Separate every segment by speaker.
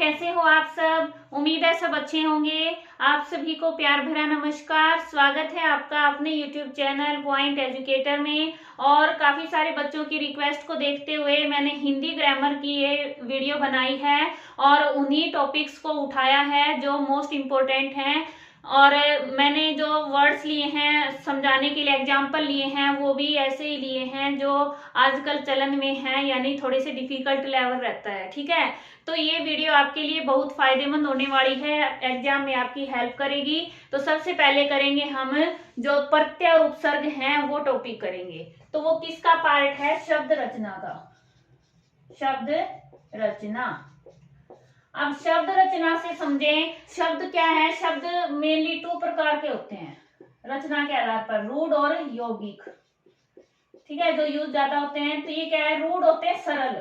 Speaker 1: कैसे हो आप सब। उम्मीद है सब अच्छे होंगे। आप सभी को प्यार भरा नमस्कार। स्वागत है आपका अपने YouTube चैनल पॉइंट एजुकेटर में। और काफी सारे बच्चों की रिक्वेस्ट को देखते हुए मैंने हिंदी ग्रामर की ये वीडियो बनाई है और उन्हीं टॉपिक्स को उठाया है जो मोस्ट इम्पोर्टेंट हैं। और मैंने जो वर्ड्स लिए हैं समझाने के लिए, एग्जाम्पल लिए हैं, वो भी ऐसे ही लिए हैं जो आजकल चलन में हैं, यानी थोड़े से डिफिकल्ट लेवल रहता है। ठीक है, तो ये वीडियो आपके लिए बहुत फायदेमंद होने वाली है, एग्जाम में आपकी हेल्प करेगी। तो सबसे पहले करेंगे हम जो प्रत्यय और उपसर्ग हैं वो टॉपिक करेंगे। तो वो किसका पार्ट है? शब्द रचना का। शब्द रचना। अब शब्द रचना से समझें, शब्द क्या है। शब्द मेनली 2 प्रकार के होते हैं रचना के आधार पर, रूढ़ और यौगिक। ठीक है, जो यूज ज्यादा होते हैं। तो ये क्या है? रूढ़ होते हैं सरल,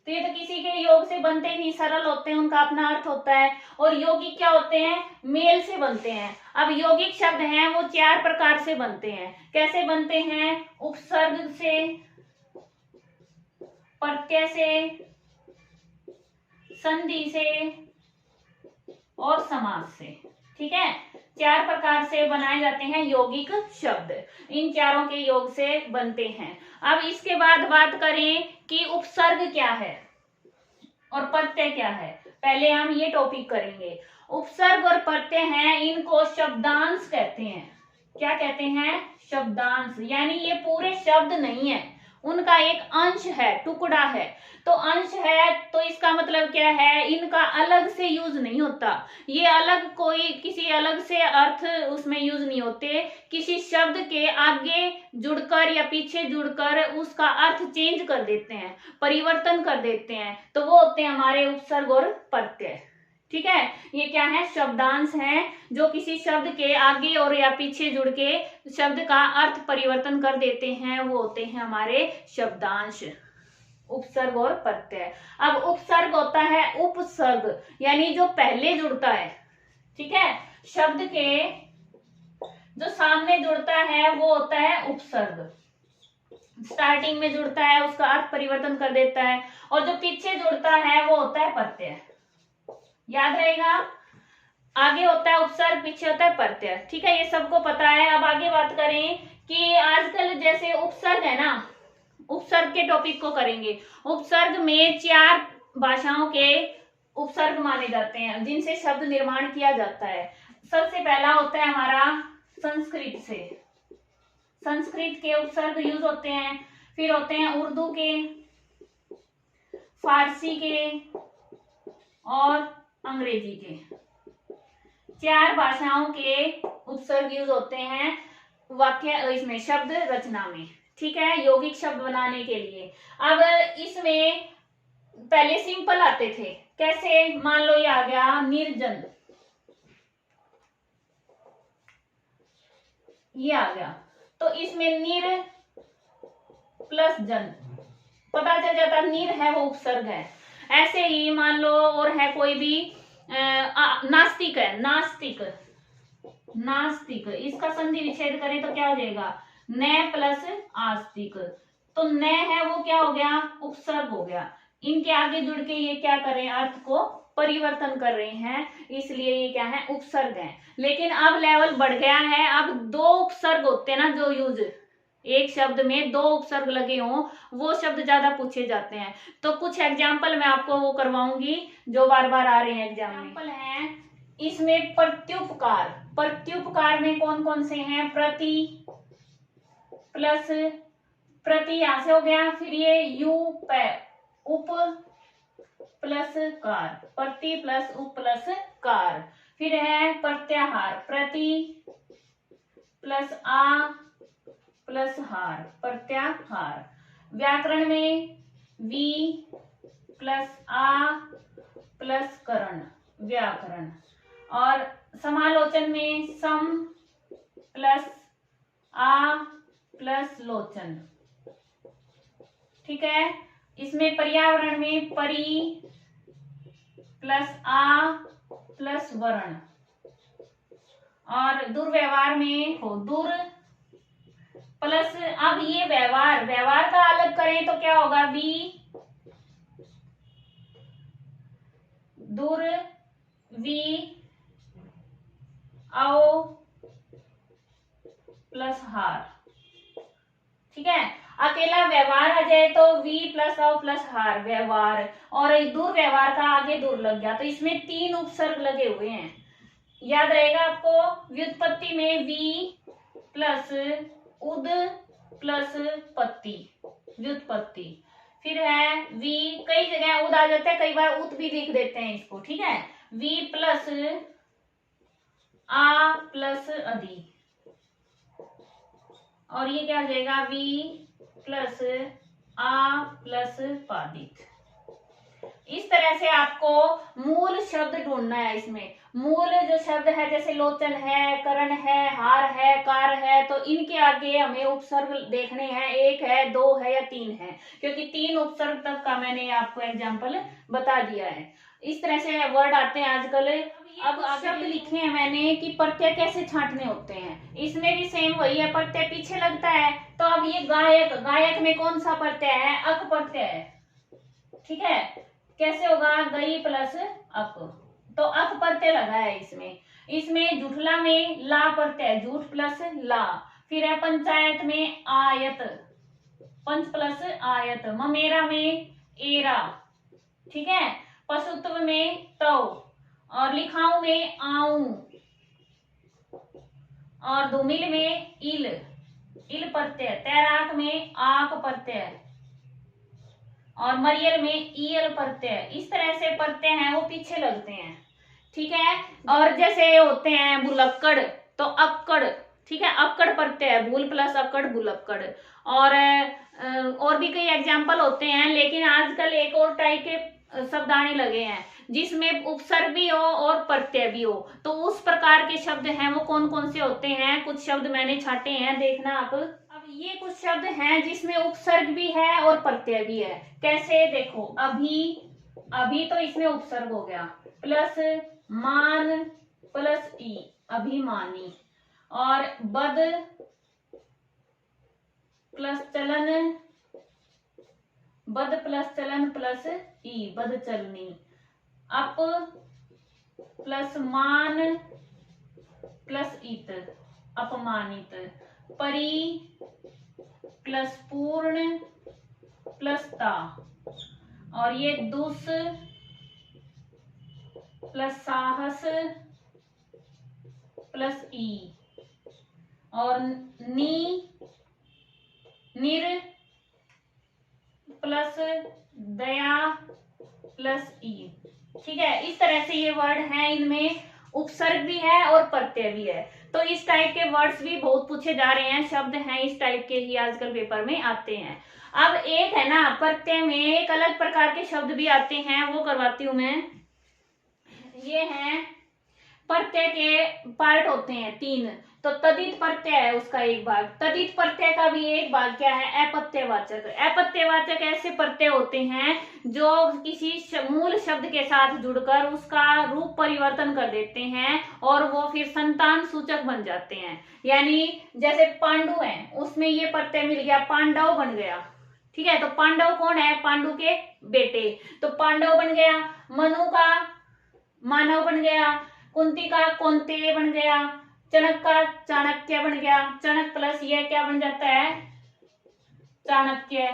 Speaker 1: तो ये तो किसी के योग से बनते ही नहीं, सरल होते हैं, उनका अपना अर्थ होता है। और यौगिक क्या होते हैं? मेल से बनते हैं। अब यौगिक शब्द हैं वो 4 प्रकार से बनते हैं। कैसे बनते हैं? उपसर्ग से, प्रत्यय से, संधि से और समास से। ठीक है, 4 प्रकार से बनाए जाते हैं यौगिक शब्द। इन चारों के योग से बनते हैं। अब इसके बाद बात करें कि उपसर्ग क्या है और प्रत्यय क्या है। पहले हम ये टॉपिक करेंगे। उपसर्ग और प्रत्यय हैं, इनको शब्दांश कहते हैं। क्या कहते हैं? शब्दांश। यानी ये पूरे शब्द नहीं है, उनका एक अंश है, टुकड़ा है। तो अंश है तो इसका मतलब क्या है? इनका अलग से यूज नहीं होता। ये अलग कोई किसी अलग से अर्थ उसमें यूज नहीं होते। किसी शब्द के आगे जुड़कर या पीछे जुड़कर उसका अर्थ चेंज कर देते हैं, परिवर्तन कर देते हैं। तो वो होते हैं हमारे उपसर्ग और प्रत्यय। ठीक है, ये क्या है? शब्दांश हैं जो किसी शब्द के आगे और या पीछे जुड़ के शब्द का अर्थ परिवर्तन कर देते हैं, वो होते हैं हमारे शब्दांश। उपसर्ग और प्रत्यय। अब उपसर्ग होता है उपसर्ग, यानी जो पहले जुड़ता है। ठीक है, शब्द के जो सामने जुड़ता है वो होता है उपसर्ग। स्टार्टिंग में जुड़ता है, उसका अर्थ परिवर्तन कर देता है। और जो पीछे जुड़ता है वो होता है प्रत्यय। याद रहेगा, आगे होता है उपसर्ग, पीछे होता है प्रत्यय। ठीक है, ये सबको पता है। अब आगे बात करें कि आजकल जैसे उपसर्ग है ना, उपसर्ग के टॉपिक को करेंगे। उपसर्ग में 4 भाषाओं के उपसर्ग माने जाते हैं जिनसे शब्द निर्माण किया जाता है। सबसे पहला होता है हमारा संस्कृत से। संस्कृत के उपसर्ग यूज होते हैं। फिर होते हैं उर्दू के, फारसी के और अंग्रेजी के। 4 भाषाओं के उपसर्ग यूज होते हैं वाक्य इसमें, शब्द रचना में। ठीक है, यौगिक शब्द बनाने के लिए। अब इसमें पहले सिंपल आते थे। कैसे? मान लो ये आ गया निर्जन, ये आ गया, तो इसमें निर प्लस जन पता चल जाता, निर है वो उपसर्ग है। ऐसे ही मान लो और है कोई भी नास्तिक है, नास्तिक, नास्तिक, इसका संधि विच्छेद करें तो क्या हो जाएगा? न प्लस आस्तिक। तो न है वो क्या हो गया? उपसर्ग हो गया। इनके आगे जुड़ के ये क्या कर रहे हैं? अर्थ को परिवर्तन कर रहे हैं, इसलिए ये क्या है? उपसर्ग है। लेकिन अब लेवल बढ़ गया है। अब 2 उपसर्ग होते हैं ना जो यूज, एक शब्द में 2 उपसर्ग लगे हों, वो शब्द ज्यादा पूछे जाते हैं। तो कुछ एग्जाम्पल मैं आपको वो करवाऊंगी जो बार बार आ रहे हैं एग्जाम में। एग्जाम्पल है इसमें प्रत्युपकार। प्रत्युपकार में कौन कौन से हैं? प्रति प्लस, प्रति यहां से हो गया, फिर ये यू उप प्लस कार, प्रति प्लस उप प्लस कार। फिर है प्रत्याहार, प्रति प्लस आ प्लस हार, प्रत्याहार। व्याकरण में वी प्लस आ प्लस करण, व्याकरण। और समालोचन में सम प्लस आ प्लस लोचन। ठीक है, इसमें पर्यावरण में परि प्लस आ प्लस वर्ण। और दुर्व्यवहार में हो दुर प्लस, अब ये व्यवहार, व्यवहार का अलग करें तो क्या होगा? वी दूर, वी, आओ प्लस हार। ठीक है, अकेला व्यवहार आ जाए तो वी प्लस आओ प्लस हार व्यवहार, और दूर व्यवहार का आगे दूर लग गया तो इसमें 3 उपसर्ग लगे हुए हैं। याद रहेगा आपको, व्युत्पत्ति में वी प्लस उद प्लस पत्ती, व्युत्पत्ति। फिर है वी, कई जगह उद आ जाता है, कई बार उत भी लिख देते हैं इसको। ठीक है, वी प्लस आ प्लस अधि, और ये क्या हो जाएगा, वी प्लस आ प्लस पादित। इस तरह से आपको मूल शब्द ढूंढना है। इसमें मूल जो शब्द है जैसे लोचन है, करण है, हार है, कार है, तो इनके आगे हमें उपसर्ग देखने हैं, 1 है, 2 है या 3 है, क्योंकि 3 उपसर्ग तक का मैंने आपको एग्जाम्पल बता दिया है। इस तरह से वर्ड आते हैं आजकल। अब शब्द लिखे हैं मैंने कि प्रत्यय कैसे छांटने होते हैं, इसमें भी सेम वही है, प्रत्यय पीछे लगता है। तो अब ये गायक, गायक में कौन सा प्रत्यय है, अक प्रत्यय है। ठीक है, कैसे होगा, गई प्लस अक, तो अक प्रत्यय लगा है इसमें। इसमें जुठला में ला प्रत्यय, जूठ प्लस ला। फिर है पंचायत में आयत, पंच प्लस आयत। ममेरा में एरा। ठीक है, पशुत्व में तौ, और लिखाऊ में आऊ, और धूमिल में इल, इल प्रत्यय। तैराक में आक प्रत्यय, और मरियल में ईयल प्रत्यय। इस तरह से प्रत्यय हैं वो पीछे लगते हैं। ठीक है, और जैसे होते हैं बुलक्कड़ तो अक्कड़। ठीक है, अक्कड़ प्रत्यय, भूल प्लस अक्कड़, बुलक्कड़। और भी कई एग्जाम्पल होते हैं, लेकिन आजकल एक और टाइप के शब्द आने लगे हैं जिसमें उपसर्ग भी हो और प्रत्यय भी हो। तो उस प्रकार के शब्द हैं वो कौन कौन से होते हैं, कुछ शब्द मैंने छाटे हैं, देखना आप। अब ये कुछ शब्द हैं जिसमें उपसर्ग भी है और प्रत्यय भी है। कैसे, देखो, अभी, अभी तो इसमें उपसर्ग हो गया, प्लस मान प्लस ई, अभिमानी। और बद प्लस चलन, बद प्लस चलन प्लस ई, बदचलनी। अप प्लस मान प्लस इत, अपमानित। परी प्लस पूर्ण प्लस ता, और ये दुस प्लस साहस प्लस ई, और नी, निर प्लस दया प्लस ई। ठीक है, इस तरह से ये वर्ड हैं, इनमें उपसर्ग भी है और प्रत्यय भी है। तो इस टाइप के वर्ड्स भी बहुत पूछे जा रहे हैं, शब्द हैं इस टाइप के ही आजकल पेपर में आते हैं। अब एक है ना, प्रत्यय में एक अलग प्रकार के शब्द भी आते हैं, वो करवाती हूं मैं। ये हैं प्रत्यय के पार्ट होते हैं 3। तो तदित प्रत्यय है उसका एक भाग, तदित प्रत्यय का भी एक भाग क्या है, अपत्यवाचक। अपत्यवाचक ऐसे प्रत्यय होते हैं जो किसी मूल शब्द के साथ जुड़कर उसका रूप परिवर्तन कर देते हैं और वो फिर संतान सूचक बन जाते हैं। यानी जैसे पांडु है, उसमें ये प्रत्यय मिल गया, पांडव बन गया। ठीक है, तो पांडव कौन है, पांडु के बेटे, तो पांडव बन गया। मनु का मानव बन गया, कुंती का कौंतेय बन गया, चणक का चाणक्य बन गया। चणक प्लस ये क्या बन जाता है, चाणक्य।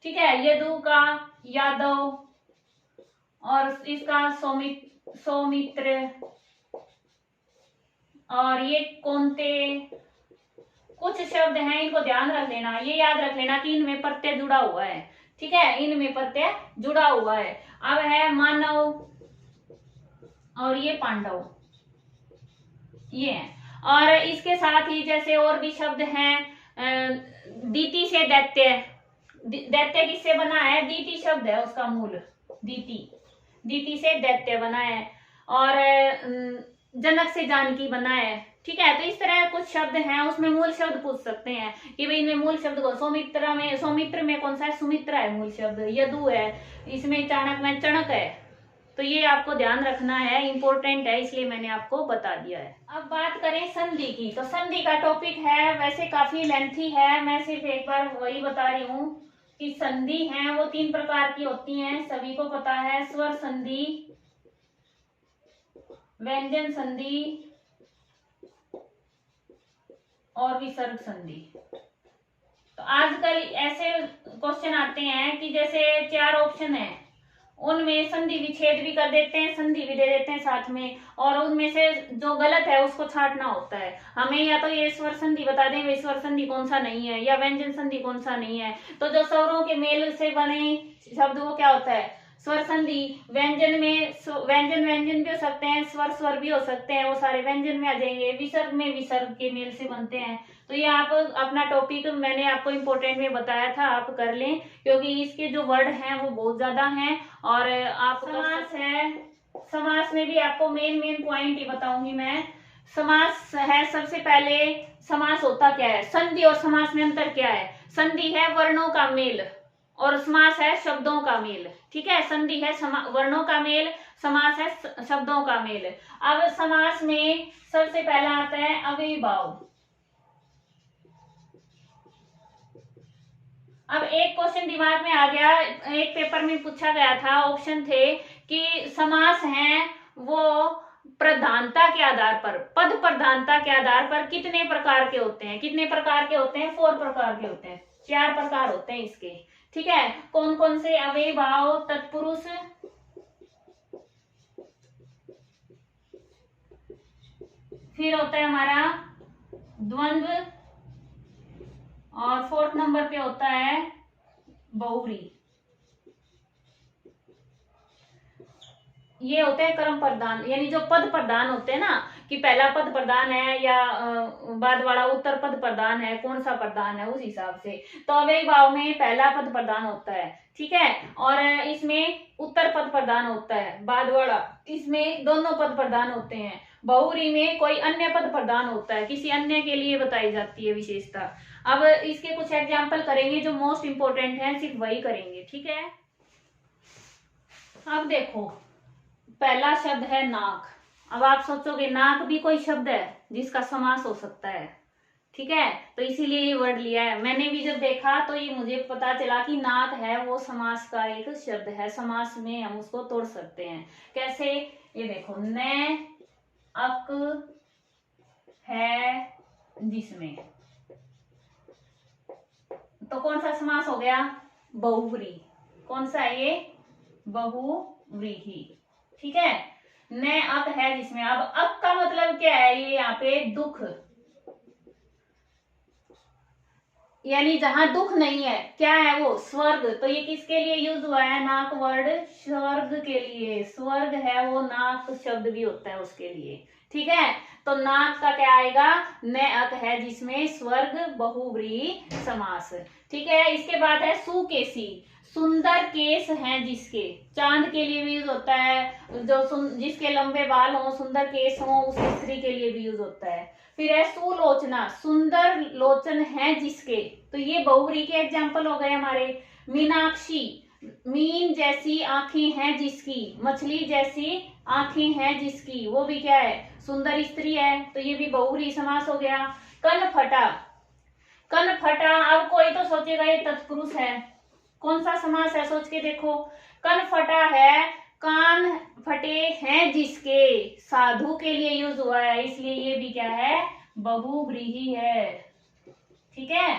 Speaker 1: ठीक है, यदु का यादव, और इसका सौमित्र, और ये कौंतेय। कुछ शब्द हैं, इनको ध्यान रख लेना, ये याद रख लेना कि इनमें प्रत्यय जुड़ा हुआ है। ठीक है, इनमें प्रत्यय जुड़ा हुआ है। अब है मानव, और ये पांडव, ये है। और इसके साथ ही जैसे और भी शब्द हैं, दीति से दैत्य। दैत्य किससे बना है, दीति शब्द है उसका मूल, दीति, दीति से दैत्य बना है। और जनक से जानकी बना है। ठीक है, तो इस तरह कुछ शब्द हैं, उसमें मूल शब्द पूछ सकते हैं कि भाई इनमें मूल शब्द को, सौमित्र में कौन सा है, सुमित्रा है मूल शब्द, यदु है, इसमें चाणक में चणक है। तो ये आपको ध्यान रखना है, इंपॉर्टेंट है, इसलिए मैंने आपको बता दिया है। अब बात करें संधि की, तो संधि का टॉपिक है, वैसे काफी लेंथी है, मैं सिर्फ एक बार वही बता रही हूँ कि संधि है वो 3 प्रकार की होती हैं, सभी को पता है। स्वर संधि, व्यंजन संधि और विसर्ग संधि। तो आजकल ऐसे क्वेश्चन आते हैं कि जैसे 4 ऑप्शन है, उनमें संधि विच्छेद भी कर देते हैं, संधि भी दे देते हैं साथ में, और उनमें से जो गलत है उसको छांटना होता है हमें। या तो ये स्वर संधि बता दें स्वर संधि कौन सा नहीं है, या व्यंजन संधि कौन सा नहीं है। तो जो स्वरों के मेल से बने शब्द वो क्या होता है, स्वर संधि। व्यंजन में व्यंजन व्यंजन भी हो सकते हैं, स्वर स्वर भी हो सकते हैं, वो सारे व्यंजन में आ जाएंगे। विसर्ग में विसर्ग के मेल से बनते हैं। तो ये आप अपना टॉपिक मैंने आपको इम्पोर्टेंट में बताया था, आप कर लें, क्योंकि इसके जो वर्ड हैं वो बहुत ज्यादा हैं। और आप समास है, समास में भी आपको मेन पॉइंट ही बताऊंगी मैं। समास है, सबसे पहले समास होता क्या है, संधि और समास में अंतर क्या है। संधि है वर्णों का मेल और समास है शब्दों का मेल। ठीक है, संधि है वर्णों का मेल, समास है शब्दों का मेल। अब समास में सबसे पहला आता है अव्ययीभाव। अब एक क्वेश्चन दिमाग में आ गया, एक पेपर में पूछा गया था, ऑप्शन थे कि समास हैं वो प्रधानता के आधार पर, पद प्रधानता के आधार पर कितने प्रकार के होते हैं। कितने प्रकार के होते हैं, 4 प्रकार के होते हैं, 4 प्रकार होते हैं इसके। ठीक है, कौन कौन से, अव्ययीभाव, तत्पुरुष, फिर होता है हमारा द्वंद्व, और 4th नंबर पे होता है बहुव्रीहि। ये होते हैं कर्म प्रधान, यानी जो पद प्रधान होते हैं ना, कि पहला पद प्रधान है या बाद वाला उत्तर पद प्रधान है, कौन सा प्रधान है उस हिसाब से। तो अव्ययीभाव में पहला पद प्रधान होता है, ठीक है, और इसमें उत्तर पद प्रधान होता है, बाद वाला इसमें दोनों पद प्रधान होते हैं। बहुव्रीहि में कोई अन्य पद प्रधान होता है, किसी अन्य के लिए बताई जाती है विशेषता। अब इसके कुछ एग्जाम्पल करेंगे, जो मोस्ट इंपोर्टेंट है सिर्फ वही करेंगे। ठीक है, अब देखो पहला शब्द है नाक। अब आप सोचोगे नाक भी कोई शब्द है जिसका समास हो सकता है। ठीक है, तो इसीलिए ये वर्ड लिया है। मैंने भी जब देखा तो ये मुझे पता चला कि नाक है वो समास का एक शब्द है, समास में हम उसको तोड़ सकते हैं। कैसे, ये देखो, न अक है जिसमें, तो कौन सा समास हो गया, बहुव्रीहि। कौन सा है ये, बहुव्रीहि। ठीक है, न अक है जिसमें। अब अक का मतलब क्या है, ये यहाँ पे दुख, यानी जहां दुख नहीं है, क्या है वो, स्वर्ग। तो ये किसके लिए यूज हुआ है, नाक वर्ड स्वर्ग के लिए। स्वर्ग है वो नाक शब्द भी होता है उसके लिए। ठीक है, तो नाक का क्या आएगा, न अक है जिसमें, स्वर्ग, बहुव्रीहि समास। ठीक है, इसके बाद है सुकेसी। सुंदर केस हैं जिसके, चांद के लिए भी यूज होता है, जो जिसके लंबे बाल हो, सुंदर केस हो, उस स्त्री के लिए भी यूज होता है। फिर है सुलोचना, सुंदर लोचन है जिसके, तो ये बहुव्रीहि के एग्जाम्पल हो गए हमारे। मीनाक्षी, मीन जैसी आंखें हैं जिसकी, मछली जैसी आंखें हैं जिसकी, वो भी क्या है, सुंदर स्त्री है, तो ये भी बहुव्रीहि समास हो गया। कनफटा, कनफटा, अब कोई तो सोचेगा ये तत्पुरुष है, कौन सा समास है, सोच के देखो। कनफटा है, कान फटे हैं जिसके, साधु के लिए यूज हुआ है, इसलिए ये भी क्या है, बहुव्रीहि है। ठीक है,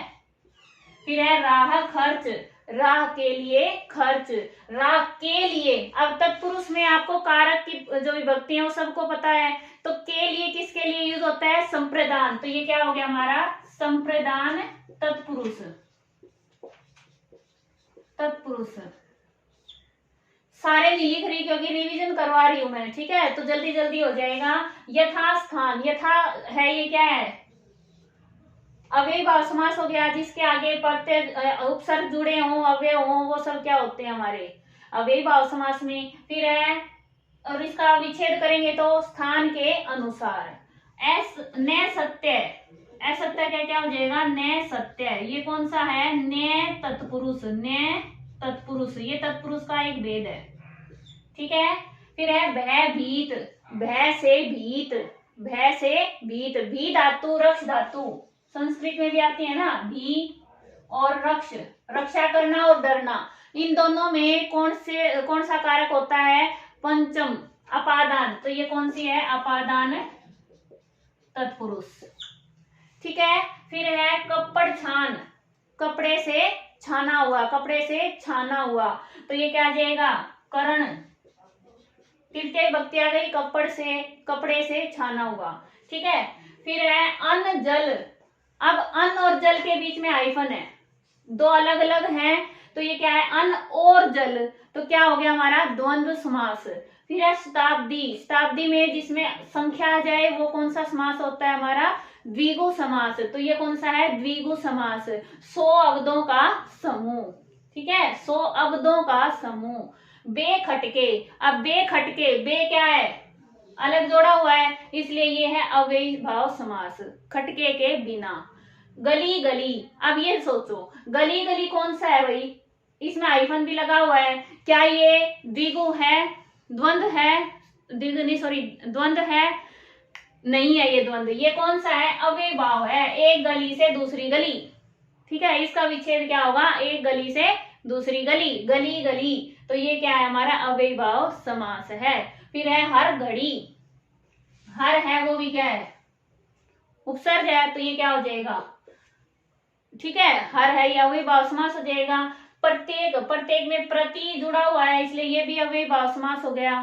Speaker 1: फिर है राह खर्च, राह के लिए, खर्च, राह के लिए। अब तत्पुरुष में आपको कारक की जो विभक्ति है वो सबको पता है, तो के लिए किसके लिए यूज होता है, संप्रदान। तो ये क्या हो गया हमारा, संप्रदान तत्पुरुष, तत्पुरुष। सारे नहीं लिख रही क्योंकि रिवीजन करवा रही हूं मैं। ठीक है, तो जल्दी जल्दी हो जाएगा। यथास्थान, यथा है ये क्या है, अव्ययीभाव समास हो गया, जिसके आगे प्रत्यय उपसर्ग जुड़े हों, अव्यय हों, वो सब क्या होते हैं हमारे, अव्ययीभाव समास में। फिर है, और इसका विच्छेद करेंगे तो स्थान के अनुसार। न सत्य, असत्य क्या क्या हो जाएगा, न सत्य, ये कौन सा है, न तत्पुरुष, न तत्पुरुष, ये तत्पुरुष का एक भेद है। ठीक है, फिर है भयभीत, भय से भीत, भय से भीत, भी धातु रक्ष धातु संस्कृत में भी आती है ना, भी और रक्ष, रक्षा करना और डरना, इन दोनों में कौन सा कारक होता है, पंचम, अपादान, तो ये कौन सी है? अपादान तत्पुरुष। ठीक है, फिर है कपड़ छान, कपड़े से छाना हुआ, कपड़े से छाना हुआ, तो ये क्या आ जाएगा? करण। तृतीय भक्ति आ गई, कपड़ से, कपड़े से छाना हुआ। ठीक है, फिर है अन्न जल। अब अन्न और जल के बीच में हाइफन है, दो अलग अलग हैं, तो ये क्या है? अन्न और जल, तो क्या हो गया हमारा? द्वंद्व समास। फिर है शताब्दी, शताब्दी में जिसमें संख्या आ जाए वो कौन सा समास होता है हमारा? द्विगु समास, तो ये कौन सा है? द्विगु समास। 100 अवधों का समूह। ठीक है, 100 अवधों का समूह। बेखटके, अब बेखटके, बे क्या है? अलग जोड़ा हुआ है, इसलिए ये है अव्ययीभाव समास, खटके के बिना। गली गली, अब ये सोचो गली गली कौन सा है भाई? इसमें हाइफन भी लगा हुआ है, क्या ये द्विगु है? द्वंद्व है? द्विगु नहीं, सॉरी, द्वंद्व है? नहीं है ये द्वंद्व, ये कौन सा है? अव्ययीभाव है, एक गली से दूसरी गली। ठीक है, इसका विच्छेद क्या होगा? एक गली से दूसरी गली, गली गली, तो ये क्या है हमारा? अव्ययीभाव समास है। फिर है हर घड़ी, हर है वो भी क्या है? उपसर्ग है, तो ये क्या हो जाएगा? ठीक है, हर है, ये अव्ययीभाव समास हो जाएगा। प्रत्येक, प्रत्येक में प्रति जुड़ा हुआ है, इसलिए ये भी अव्ययीभाव समास हो गया।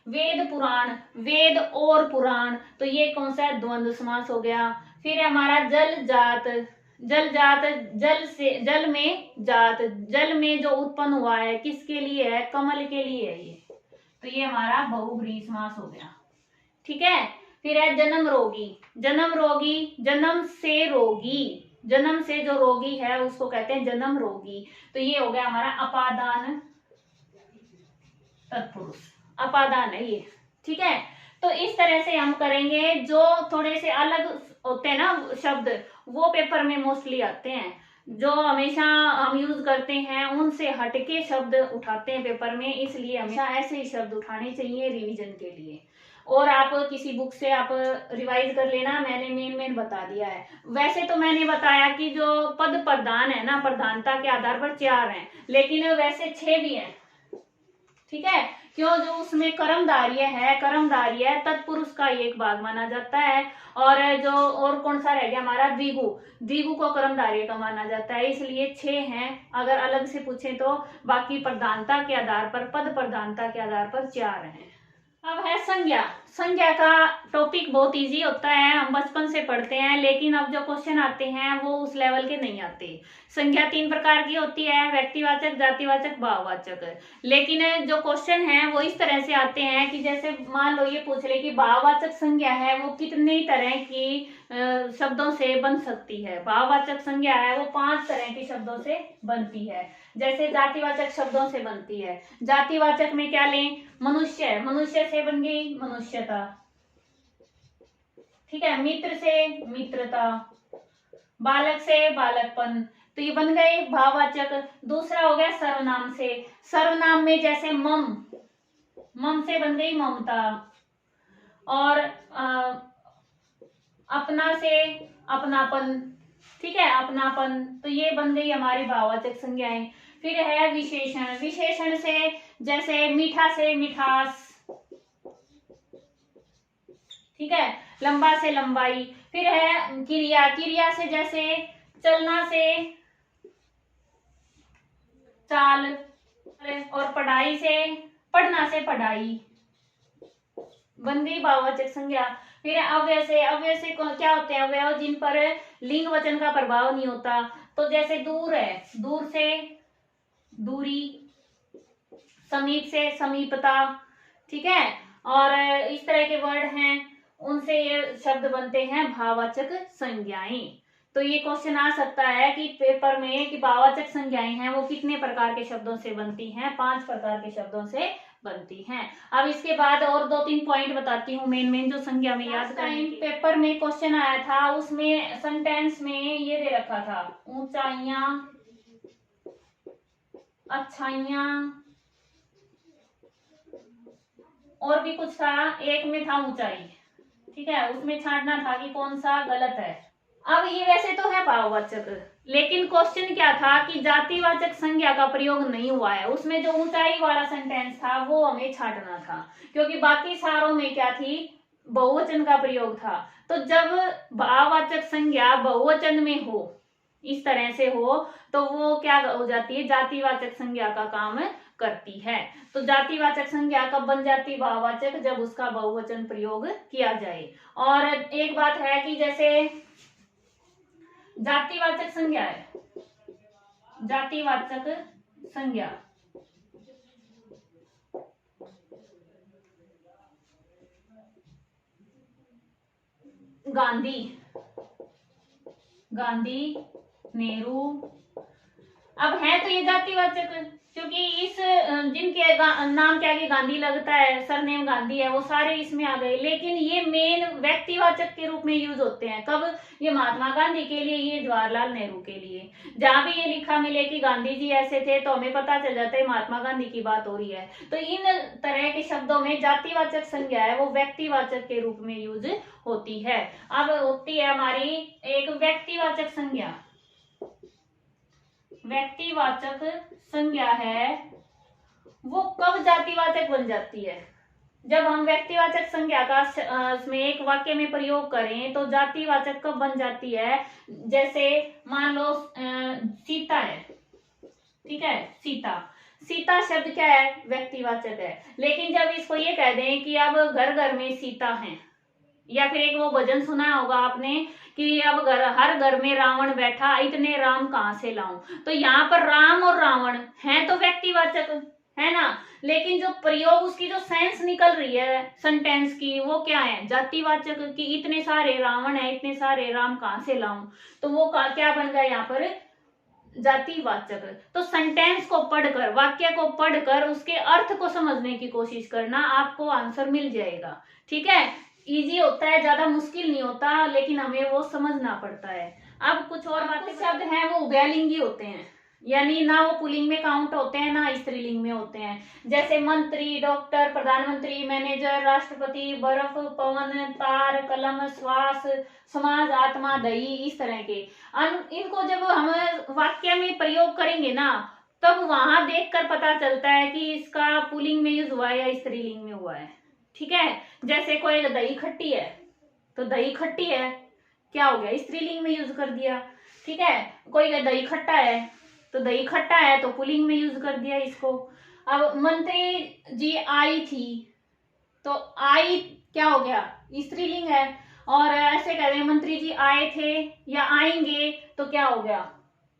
Speaker 1: वेद पुराण, वेद और पुराण, तो ये कौन सा है? द्वंद्व समास हो गया। फिर है हमारा जल जात, जल जात, जल से, जल में जात, जल में जो उत्पन्न हुआ है, किसके लिए है? कमल के लिए है ये, तो ये हमारा बहुब्रीहि समास हो गया। ठीक है, फिर है जन्म रोगी, जन्म रोगी, जन्म से रोगी, जन्म से जो रोगी है उसको कहते हैं जन्म रोगी, तो ये हो गया हमारा अपादान तत्पुरुष, अपादान है ये। ठीक है, तो इस तरह से हम करेंगे, जो थोड़े से अलग होते हैं ना शब्द, वो पेपर में मोस्टली आते हैं, जो हमेशा हम यूज करते हैं उनसे हटके शब्द उठाते हैं पेपर में, इसलिए हमेशा ऐसे ही शब्द उठाने चाहिए रिवीजन के लिए। और आप किसी बुक से आप रिवाइज कर लेना, मैंने मेन बता दिया है। वैसे तो मैंने बताया कि जो पद प्रधान है ना, प्रधानता के आधार पर 4 हैं, लेकिन वैसे 6 भी हैं। ठीक है, क्यों? जो उसमें कर्मधार्य है, कर्मधार्य तत्पुरुष का एक भाग माना जाता है, और जो और कौन सा रह गया हमारा? द्विगु, द्विगु को कर्मधार्य का माना जाता है, इसलिए 6 हैं। अगर अलग से पूछे तो बाकी प्रधानता के आधार पर, पद प्रधानता के आधार पर 4 हैं। अब है संज्ञा, संज्ञा का टॉपिक बहुत इजी होता है, हम बचपन से पढ़ते हैं, लेकिन अब जो क्वेश्चन आते हैं वो उस लेवल के नहीं आते। संज्ञा 3 प्रकार की होती है, व्यक्तिवाचक, जातिवाचक, भाववाचक। लेकिन जो क्वेश्चन है वो इस तरह से आते हैं कि जैसे मान लो ये पूछ ले कि भाववाचक संज्ञा है वो कितनी तरह की शब्दों से बन सकती है। भाववाचक संज्ञा है वो 5 तरह की शब्दों से बनती है, जैसे जातिवाचक शब्दों से बनती है। जातिवाचक में क्या लें? मनुष्य, मनुष्य से बन गई मनुष्यता। ठीक है, मित्र से मित्रता, बालक से बालकपन, तो ये बन गए भाववाचक। दूसरा हो गया सर्वनाम से, सर्वनाम में जैसे मम, मम से बन गई ममता, और अपना से अपनापन। ठीक है, अपनापन, तो ये बन गई हमारी भाववाचक संज्ञाएं। फिर है विशेषण, विशेषण से जैसे मीठा से मिठास। ठीक है, लंबा से लंबाई। फिर है क्रिया, क्रिया से जैसे चलना से चाल, और पढ़ाई से, पढ़ना से पढ़ाई, बन गई भाववाचक संज्ञा। फिर अव्यय से, अव्यय से क्या होते हैं? अव्यय जिन पर लिंग वचन का प्रभाव नहीं होता, तो जैसे दूर है, दूर से दूरी, समीप से समीपता। ठीक है, और इस तरह के वर्ड हैं, उनसे ये शब्द बनते हैं भाववाचक संज्ञाएं। तो ये क्वेश्चन आ सकता है कि पेपर में कि भाववाचक संज्ञाएं हैं वो कितने प्रकार के शब्दों से बनती हैं? 5 प्रकार के शब्दों से बनती हैं। अब इसके बाद और 2-3 पॉइंट बताती हूँ मेन जो संज्ञा में याद करने के। पेपर में क्वेश्चन आया था, उसमें सेंटेंस में ये दे रखा था, ऊंचाइयां, अच्छाइयां, और भी कुछ था, एक में था ऊंचाई। ठीक है, उसमें छांटना था कि कौन सा गलत है। अब ये वैसे तो है भाववाचक, लेकिन क्वेश्चन क्या था कि जातिवाचक संज्ञा का प्रयोग नहीं हुआ है, उसमें जो ऊंचाई वाला सेंटेंस था वो हमें छांटना था, क्योंकि बाकी सारों में क्या थी, बहुवचन का प्रयोग था। तो जब भाववाचक संज्ञा बहुवचन में हो, इस तरह से हो, तो वो क्या हो जाती है, जातिवाचक संज्ञा का काम करती है। तो जातिवाचक संज्ञा कब बन जाती है भाववाचक, जब उसका बहुवचन प्रयोग किया जाए। और एक बात है कि जैसे जातिवाचक संज्ञा है, जातिवाचक संज्ञा गांधी, गांधी, नेहरू, अब है तो ये जातिवाचक, क्योंकि इस जिनके नाम के आगे गांधी लगता है, सरनेम गांधी है, वो सारे इसमें आ गए। लेकिन ये मेन व्यक्तिवाचक के रूप में यूज होते हैं कब, ये महात्मा गांधी के लिए, ये जवाहरलाल नेहरू के लिए। जहां भी ये लिखा मिले कि गांधी जी ऐसे थे, तो हमें पता चल जाता है महात्मा गांधी की बात हो रही है। तो इन तरह के शब्दों में जातिवाचक संज्ञा है वो व्यक्तिवाचक के रूप में यूज होती है। अब होती है हमारी एक व्यक्तिवाचक संज्ञा, व्यक्तिवाचक संज्ञा है वो कब जातिवाचक बन जाती है, जब हम व्यक्तिवाचक संज्ञा का इसमें एक वाक्य में प्रयोग करें तो जातिवाचक कब बन जाती है। जैसे मान लो सीता है, ठीक है, सीता, सीता शब्द क्या है, व्यक्तिवाचक है। लेकिन जब इसको ये कह दें कि अब घर घर में सीता है, या फिर एक वो भजन सुना होगा आपने कि अब हर घर में रावण बैठा, इतने राम कहां से लाऊं, तो यहाँ पर राम और रावण है तो व्यक्तिवाचक है ना, लेकिन जो प्रयोग उसकी जो सेंस निकल रही है सेंटेंस की वो क्या है, जातिवाचक, कि इतने सारे रावण है, इतने सारे राम कहां से लाऊं, तो वो क्या बन गया यहाँ पर, जातिवाचक। तो सेंटेंस को पढ़कर, वाक्य को पढ़कर उसके अर्थ को समझने की कोशिश करना, आपको आंसर मिल जाएगा। ठीक है, इजी होता है, ज्यादा मुश्किल नहीं होता, लेकिन हमें वो समझना पड़ता है। अब कुछ और बातें, शब्द हैं वो उभयलिंगी होते हैं, यानी ना वो पुल्लिंग में काउंट होते हैं ना स्त्रीलिंग में होते हैं। जैसे मंत्री, डॉक्टर, प्रधानमंत्री, मैनेजर, राष्ट्रपति, बर्फ, पवन, तार, कलम, श्वास, समाज, आत्मा, दही, इस तरह के। इनको जब हम वाक्य में प्रयोग करेंगे ना, तब वहां देखकर पता चलता है कि इसका पुल्लिंग में यूज हुआ है या स्त्रीलिंग में हुआ है। ठीक है, जैसे कोई दही खट्टी है, तो दही खट्टी है क्या हो गया, स्त्रीलिंग में यूज कर दिया। ठीक है, कोई दही खट्टा है, तो दही खट्टा है तो पुल्लिंग में यूज कर दिया इसको। अब मंत्री जी आई थी, तो आई क्या हो गया, स्त्रीलिंग है। और ऐसे कह रहे हैं मंत्री जी आए थे या आएंगे, तो क्या हो गया,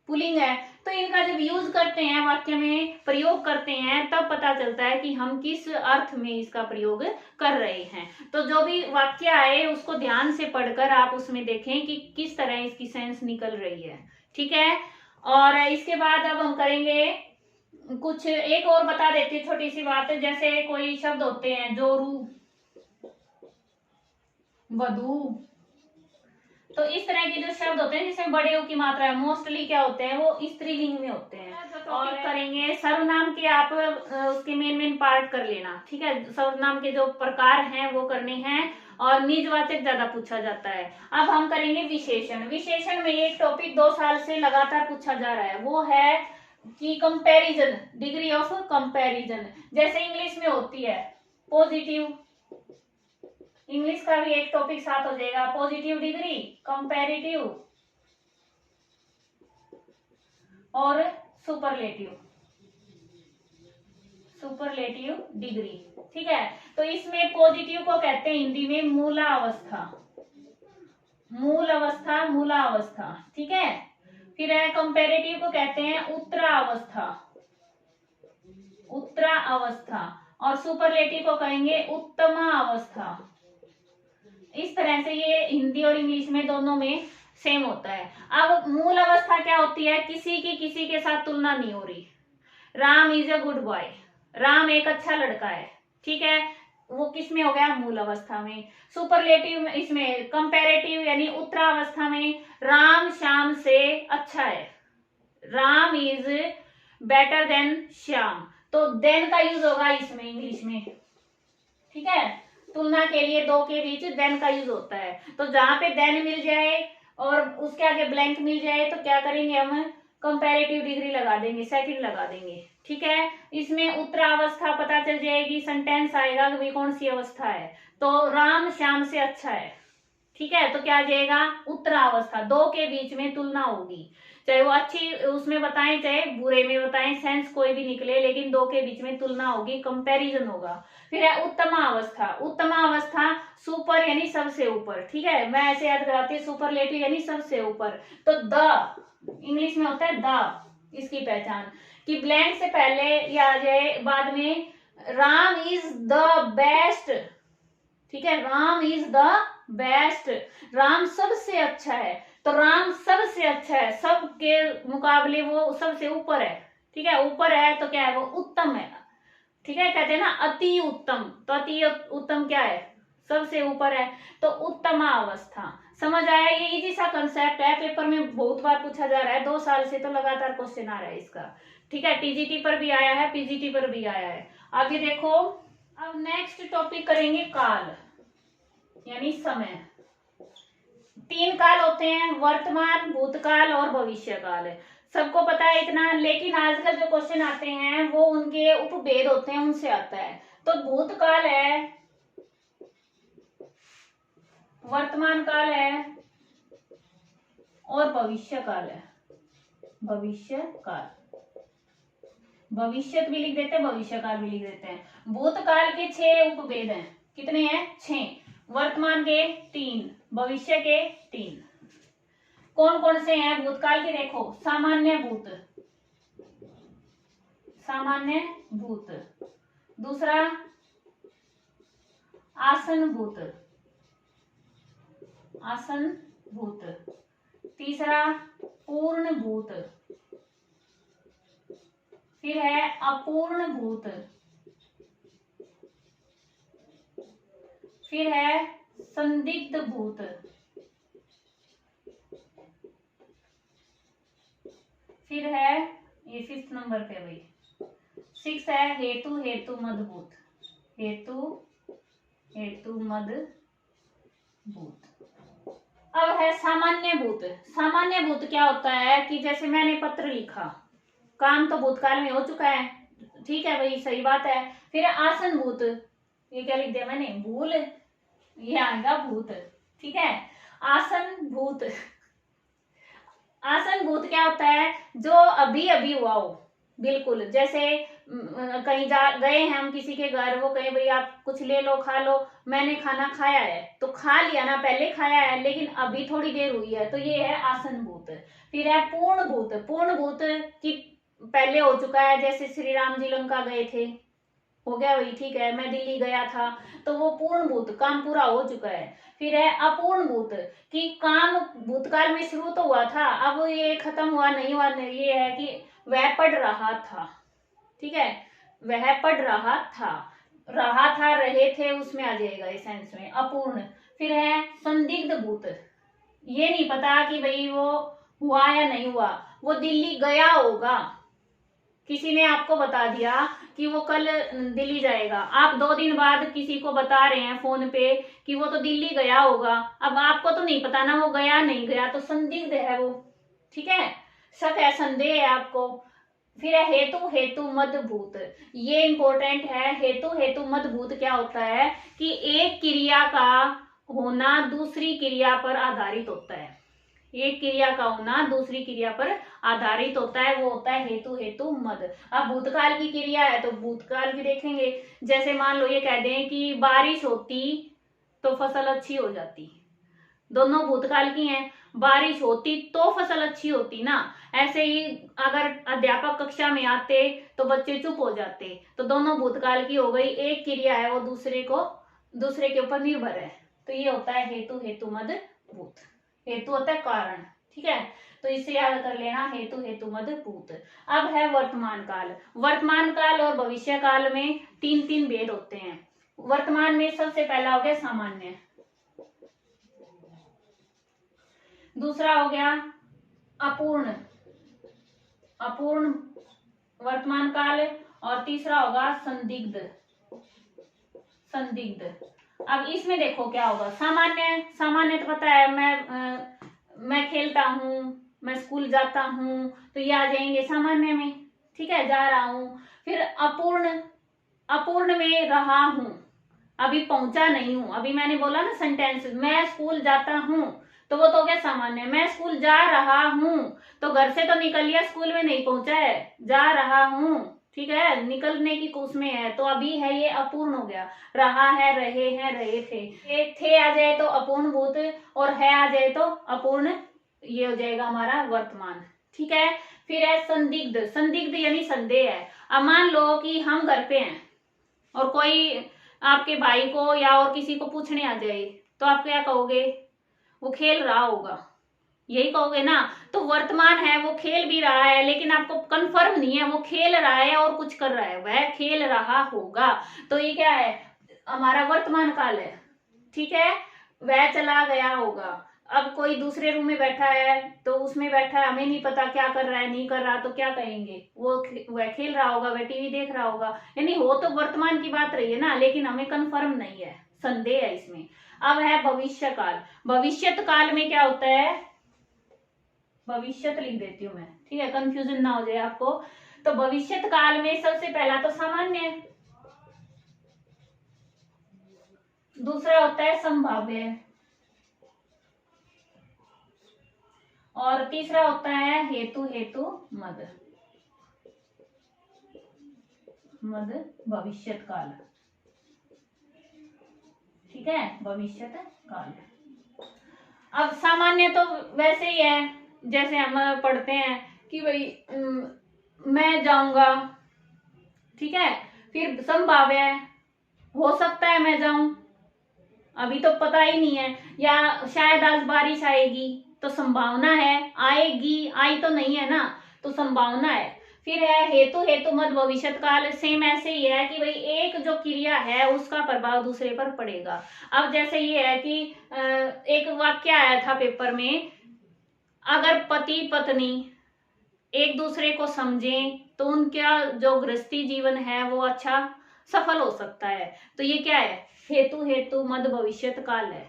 Speaker 1: पुल्लिंग है। तो इनका जब यूज करते हैं, वाक्य में प्रयोग करते हैं, तब पता चलता है कि हम किस अर्थ में इसका प्रयोग कर रहे हैं। तो जो भी वाक्य आए उसको ध्यान से पढ़कर आप उसमें देखें कि किस तरह इसकी सेंस निकल रही है। ठीक है, और इसके बाद अब हम करेंगे कुछ, एक और बता देती हूँ छोटी सी बात। जैसे कोई शब्द होते हैं, जोरू, वधू, तो इस तरह के जो शब्द होते हैं जिसमें बड़े ओ की मात्रा है, मोस्टली क्या होते हैं, वो स्त्रीलिंग में होते हैं। और करेंगे सर्वनाम के, आप उसके मेन पार्ट कर लेना। ठीक है, सर्वनाम के जो प्रकार हैं वो करने हैं, और निजवाचक ज्यादा पूछा जाता है। अब हम करेंगे विशेषण। विशेषण में एक टॉपिक 2 साल से लगातार पूछा जा रहा है, वो है कि कंपैरिजन, डिग्री ऑफ कंपैरिजन। जैसे इंग्लिश में होती है पॉजिटिव, इंग्लिश का भी एक टॉपिक साथ हो जाएगा, पॉजिटिव डिग्री, कंपैरेटिव और सुपरलेटिव, सुपरलेटिव डिग्री। ठीक है, तो इसमें पॉजिटिव को कहते हैं हिंदी में मूलावस्था, मूल अवस्था, मूलावस्था। ठीक है, फिर है कंपैरेटिव को कहते हैं उत्तरावस्था, उत्तरावस्था, और सुपरलेटिव को कहेंगे उत्तमावस्था। इस तरह से ये हिंदी और इंग्लिश में दोनों में सेम होता है। अब मूल अवस्था क्या होती है, किसी की किसी के साथ तुलना नहीं हो रही। Ram is a good boy, Ram एक अच्छा लड़का है। ठीक है, वो किस में हो गया, मूल अवस्था में। सुपरलेटिव में, इसमें कंपैरेटिव यानी उत्तरावस्था में, राम श्याम से अच्छा है, Ram is better than Shyam, तो देन का यूज होगा इसमें इंग्लिश में। ठीक है, तुलना के लिए दो के बीच देन का यूज होता है। तो जहां पे देन मिल जाए और उसके आगे ब्लैंक मिल जाए तो क्या करेंगे हम, कंपैरेटिव डिग्री लगा देंगे, सेकंड लगा देंगे। ठीक है, इसमें उत्तरावस्था पता चल जाएगी, सेंटेंस आएगा कि भाई कौन सी अवस्था है, तो राम श्याम से अच्छा है। ठीक है, तो क्या आ जाएगा, उत्तरावस्था। दो के बीच में तुलना होगी, चाहे वो अच्छी उसमें बताएं चाहे बुरे में बताएं, सेंस कोई भी निकले, लेकिन दो के बीच में तुलना होगी, कंपैरिजन होगा। फिर है उत्तमा अवस्था। उत्तमा अवस्था सुपर यानी सबसे ऊपर। ठीक है, मैं ऐसे याद कराती हूँ, सुपरलेटिव यानी सबसे ऊपर। तो द इंग्लिश में होता है द, इसकी पहचान कि ब्लैंक से पहले या आ जाए बाद में, राम इज द बेस्ट। ठीक है, Ram is the best, Ram सबसे अच्छा है। तो राम सबसे अच्छा है, सबके मुकाबले वो सबसे ऊपर है। ठीक है, ऊपर है तो क्या है, वो उत्तम है। ठीक है, कहते हैं ना अति उत्तम, तो अति उत्तम क्या है, सबसे ऊपर है। तो उत्तमा अवस्था। समझ आया, ये इजी सा कंसेप्ट है, पेपर में बहुत बार पूछा जा रहा है, 2 साल से तो लगातार क्वेश्चन आ रहा है इसका। ठीक है, टीजीटी पर भी आया है, पीजीटी पर भी आया है। आगे देखो, अब नेक्स्ट टॉपिक करेंगे काल यानी समय। 3 काल होते हैं, वर्तमान, भूतकाल और भविष्य काल। सबको पता है इतना, लेकिन आजकल जो क्वेश्चन आते हैं वो उनके उपभेद होते हैं, उनसे आता है। तो भूतकाल है, वर्तमान काल है और भविष्य काल है। भविष्य काल, भविष्य भी लिख देते हैं, भविष्य काल भी लिख देते हैं। भूतकाल के 6 उपभेद हैं। कितने हैं, 6। वर्तमान के 3, भविष्य के 3। कौन कौन से हैं भूतकाल के, देखो, सामान्य भूत, सामान्य भूत। दूसरा आसन भूत, आसन भूत। तीसरा पूर्ण भूत। फिर है अपूर्ण भूत। फिर है संदिग्ध भूत। फिर है, ये 5th नंबर पे भाई, 6 है हेतु हेतु मद भूत। हेतु हेतु मद भूत। अब है सामान्य भूत। सामान्य भूत क्या होता है कि जैसे मैंने पत्र लिखा, काम तो भूतकाल में हो चुका है। ठीक है भाई, सही बात है। फिर आसन भूत, ये क्या लिख दिया मैंने, भूल, ये आएगा भूत। ठीक है, आसन भूत। आसन भूत क्या होता है, जो अभी अभी हुआ हो, बिल्कुल। जैसे कहीं जा गए हैं हम किसी के घर, वो कहे भाई आप कुछ ले लो खा लो, मैंने खाना खाया है, तो खा लिया ना, पहले खाया है लेकिन अभी थोड़ी देर हुई है, तो ये है आसन भूत। फिर है पूर्ण भूत। पूर्ण भूत की पहले हो चुका है, जैसे श्री राम जी लंका गए थे, हो गया भाई। ठीक है, मैं दिल्ली गया था, तो वो पूर्ण भूत, काम पूरा हो चुका है। फिर है अपूर्ण भूत कि काम भूतकाल में शुरू तो हुआ था, अब ये खत्म हुआ नहीं हुआ, ये है कि वह पढ़ रहा था। ठीक है, वह पढ़ रहा था, रहे थे, उसमें आ जाएगा इस सेंस में अपूर्ण। फिर है संदिग्ध भूत, ये नहीं पता कि भाई वो हुआ या नहीं हुआ, वो दिल्ली गया होगा, किसी ने आपको बता दिया कि वो कल दिल्ली जाएगा, आप 2 दिन बाद किसी को बता रहे हैं फोन पे कि वो तो दिल्ली गया होगा, अब आपको तो नहीं पता ना वो गया नहीं गया, तो संदिग्ध है वो। ठीक है, शक है, संदेह है आपको। फिर है हेतु हेतु मद भूत, ये इंपॉर्टेंट है। हेतु हेतु मद भूत क्या होता है कि एक क्रिया का होना दूसरी क्रिया पर आधारित होता है। एक क्रिया का होना दूसरी क्रिया पर आधारित होता है, वो होता है हेतु हेतु मद। अब भूतकाल की क्रिया है तो भूतकाल भी देखेंगे। जैसे मान लो ये कह दें कि बारिश होती तो फसल अच्छी हो जाती, दोनों भूतकाल की हैं। बारिश होती तो फसल अच्छी होती ना, ऐसे ही अगर अध्यापक कक्षा में आते तो बच्चे चुप हो जाते, तो दोनों भूतकाल की हो गई। एक क्रिया है वो दूसरे के ऊपर निर्भर है, तो ये होता है हेतु हेतु मद भूत। हेतु होता है कारण। ठीक है, तो इसे याद कर लेना, हेतु हेतु मद भूत। अब है वर्तमान काल। वर्तमान काल और भविष्य काल में 3 भेद होते हैं। वर्तमान में सबसे पहला हो गया सामान्य, दूसरा हो गया अपूर्ण, अपूर्ण वर्तमान काल, और तीसरा होगा संदिग्ध, संदिग्ध। अब इसमें देखो क्या होगा, सामान्य, सामान्य तो पता है, मैं मैं खेलता हूँ, मैं स्कूल जाता हूँ, तो ये आ जाएंगे सामान्य में। ठीक है, जा रहा हूँ। फिर अपूर्ण, अपूर्ण में रहा हूँ, अभी पहुंचा नहीं हूं। अभी मैंने बोला ना सेंटेंस, मैं स्कूल जाता हूं, तो वो तो हो गया सामान्य। मैं स्कूल जा रहा हूं, तो घर से तो निकल लिया, स्कूल में नहीं पहुंचा है, जा रहा हूं। ठीक है, निकलने की कोशिश में है, तो अभी है ये अपूर्ण हो गया। रहा है, रहे हैं, रहे थे आ जाए तो अपूर्ण भूत, और है आ जाए तो अपूर्ण, ये हो जाएगा हमारा वर्तमान। ठीक है, फिर है संदिग्ध। संदिग्ध यानी संदेह है। अब मान लो कि हम घर पे हैं और कोई आपके भाई को या और किसी को पूछने आ जाए, तो आप क्या कहोगे? वो खेल रहा होगा, यही कहोगे ना। तो वर्तमान है, वो खेल भी रहा है, लेकिन आपको कंफर्म नहीं है वो खेल रहा है और कुछ कर रहा है, वह खेल रहा होगा। तो ये क्या है? हमारा वर्तमान काल है। ठीक है, वह चला गया होगा। अब कोई दूसरे रूम में बैठा है, तो उसमें बैठा है, हमें नहीं पता क्या कर रहा है, नहीं कर रहा, तो क्या कहेंगे? वह खेल रहा होगा, वह टीवी देख रहा होगा। यानी हो तो वर्तमान की बात रही है ना, लेकिन हमें कंफर्म नहीं है, संदेह है इसमें। अब है भविष्य काल। भविष्यत काल में क्या होता है? भविष्यत लिख देती हूँ मैं, ठीक है, कंफ्यूजन ना हो जाए आपको। तो भविष्यत काल में सबसे पहला तो सामान्य, दूसरा होता है संभाव्य, और तीसरा होता है हेतु, हेतु मद, मद भविष्यत काल। ठीक है, भविष्यत काल। अब सामान्य तो वैसे ही है, जैसे हम पढ़ते हैं कि भाई मैं जाऊंगा। ठीक है, फिर संभाव्य है, हो सकता है मैं जाऊं, अभी तो पता ही नहीं है, या शायद आज बारिश आएगी, तो संभावना है, आएगी, आई तो नहीं है ना, तो संभावना है। फिर है हेतु, हेतु मत भविष्यत काल। सेम ऐसे ही है कि भाई एक जो क्रिया है उसका प्रभाव दूसरे पर पड़ेगा। अब जैसे ये है कि एक वाक्य आया था पेपर में, अगर पति पत्नी एक दूसरे को समझें तो उनका जो गृहस्थी जीवन है वो अच्छा सफल हो सकता है। तो ये क्या है? हेतु, हेतु मद भविष्यत काल है।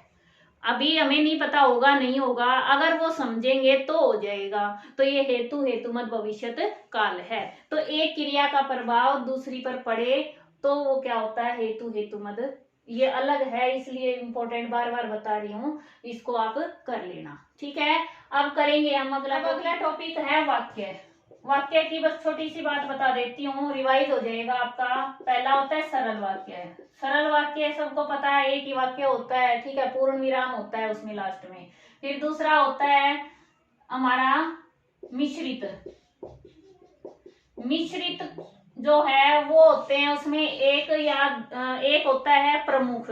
Speaker 1: अभी हमें नहीं पता होगा नहीं होगा, अगर वो समझेंगे तो हो जाएगा। तो ये हेतु, हेतु मद भविष्यत काल है। तो एक क्रिया का प्रभाव दूसरी पर पड़े तो वो क्या होता है? हेतु, हेतु मद। ये अलग है, इसलिए इंपॉर्टेंट, बार बार बता रही हूँ, इसको आप कर लेना। ठीक है, अब करेंगे हम अगला टॉपिक है वाक्य। वाक्य की बस छोटी सी बात बता देती हूँ, रिवाइज हो जाएगा आपका। पहला होता है सरल वाक्य। सरल वाक्य सबको पता है, एक ही वाक्य होता है। ठीक है, पूर्ण विराम होता है उसमें लास्ट में। फिर दूसरा होता है हमारा मिश्रित। मिश्रित जो है वो होते हैं, उसमें एक होता है प्रमुख